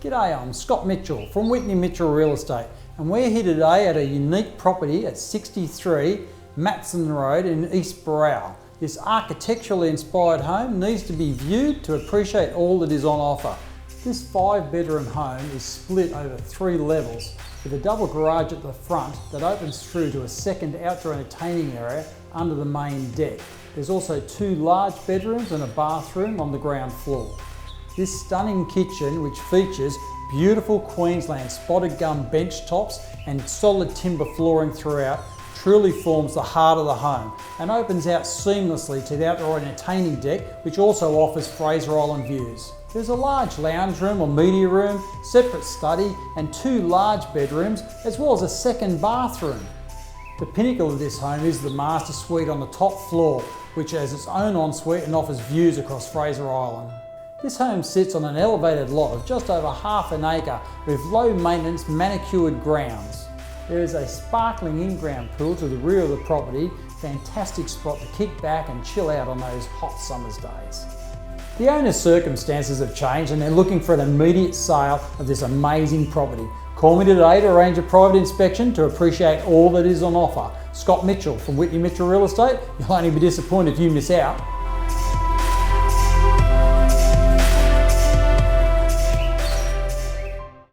G'day, I'm Scott Mitchell from Whitney Mitchell Real Estate, and we're here today at a unique property at 63 Mathiesen Road in East Booral. This architecturally inspired home needs to be viewed to appreciate all that is on offer. This 5-bedroom home is split over 3 levels with a double garage at the front that opens through to a second outdoor entertaining area under the main deck. There's also 2 large bedrooms and a bathroom on the ground floor. This stunning kitchen, which features beautiful Queensland spotted gum bench tops and solid timber flooring throughout, truly forms the heart of the home and opens out seamlessly to the outdoor entertaining deck, which also offers Fraser Island views. There's a large lounge room or media room, separate study and 2 large bedrooms, as well as a second bathroom. The pinnacle of this home is the master suite on the top floor, which has its own ensuite and offers views across Fraser Island. This home sits on an elevated lot of just over half an acre with low maintenance manicured grounds. There is a sparkling in-ground pool to the rear of the property, fantastic spot to kick back and chill out on those hot summer's days. The owner's circumstances have changed and they're looking for an immediate sale of this amazing property. Call me today to arrange a private inspection to appreciate all that is on offer. Scott Mitchell from Whitney Mitchell Real Estate. You'll only be disappointed if you miss out.